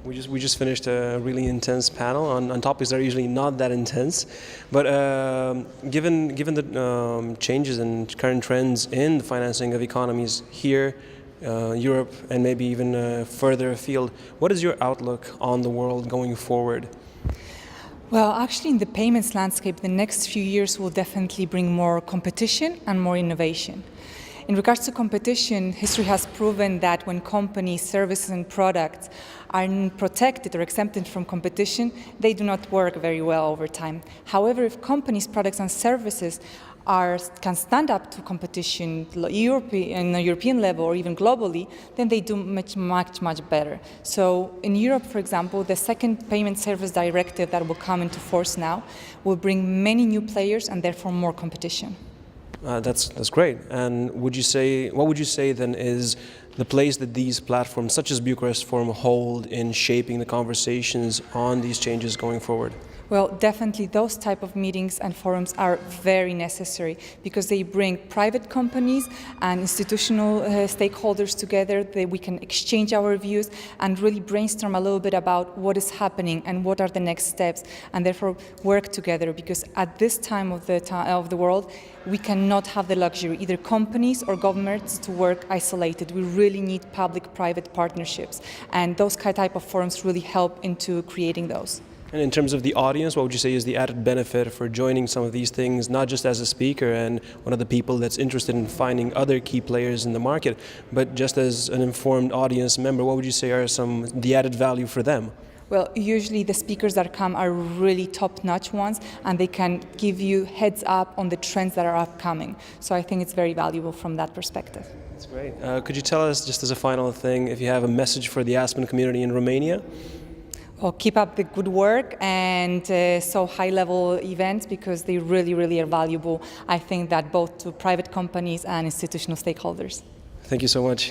We just finished a really intense panel on topics that are usually not that intense, but given the changes and current trends in the financing of economies here, Europe, and maybe even further afield, what is your outlook on the world going forward? Well, actually, in the payments landscape, the next few years will definitely bring more competition and more innovation. In regards to competition, history has proven that when companies, services and products are protected or exempted from competition, they do not work very well over time. However, if companies, products and services can stand up to competition in a European level or even globally, then they do much better. So in Europe, for example, the second payment service directive that will come into force now will bring many new players and therefore more competition. That's great. And what would you say then is the place that these platforms, such as Bucharest Forum, hold in shaping the conversations on these changes going forward? Well, definitely those type of meetings and forums are very necessary because they bring private companies and institutional stakeholders together. We can exchange our views and really brainstorm a little bit about what is happening and what are the next steps, and therefore work together, because at this time of the world, we cannot have the luxury, either companies or governments, to work isolated. We really need public-private partnerships, and those type of forums really help into creating those. And in terms of the audience, what would you say is the added benefit for joining some of these things, not just as a speaker and one of the people that's interested in finding other key players in the market, but just as an informed audience member? What would you say are the added value for them? Well, usually the speakers that come are really top-notch ones, and they can give you heads up on the trends that are upcoming. So I think it's very valuable from that perspective. That's great. Could you tell us, just as a final thing, if you have a message for the Aspen community in Romania? Well, keep up the good work and so high-level events, because they really are valuable, I think, that both to private companies and institutional stakeholders. Thank you so much.